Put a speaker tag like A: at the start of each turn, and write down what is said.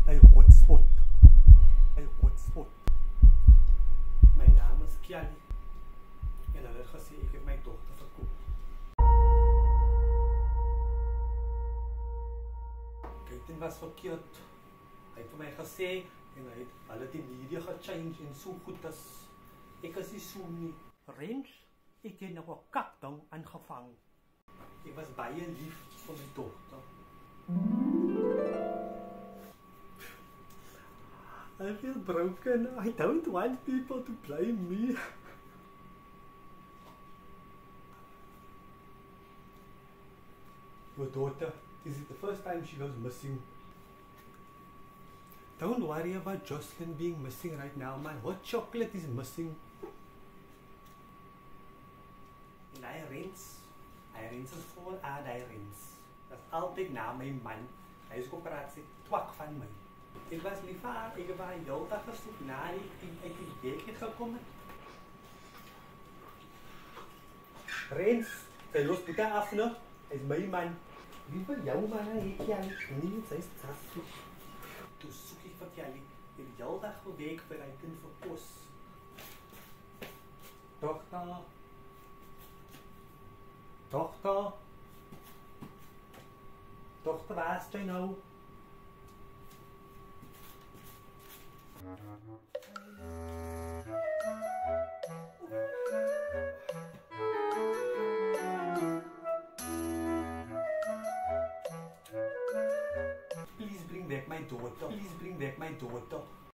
A: 'n hotspot. 'n Hotspot. My naam is Kiali. En hulle het gesê ek het my dogter verkoop. Dit was verkeerd. Hy het vir my gesê en hy het hulle die media gechange en so goed as ek is nie so nie. Rens, ek het nog 'n kakding aangevang. Ek was baie lief vir my dogter. I feel broken. I don't want people to blame me. Your daughter, is it the first time she goes missing? Don't worry about Jocelyn being missing right now. My hot chocolate is missing. En hy rens is vol aan hy rens. Dat is altyd na my man. Hy is kooperaat sê twak van my. Ek was lief vir haar, ek het haar heel dag gesoek na ek die week het gekom het. Rens, sy los boete af nou. Hy is my man. Wie vir jou man, ek jy nie, sy is trafie. Toe soek ek vir jy, ek het heel dag geweek vir hy kind vir kos. Dochter. Dochter, waar is jy nou? Please bring back my daughter. Please bring back my daughter.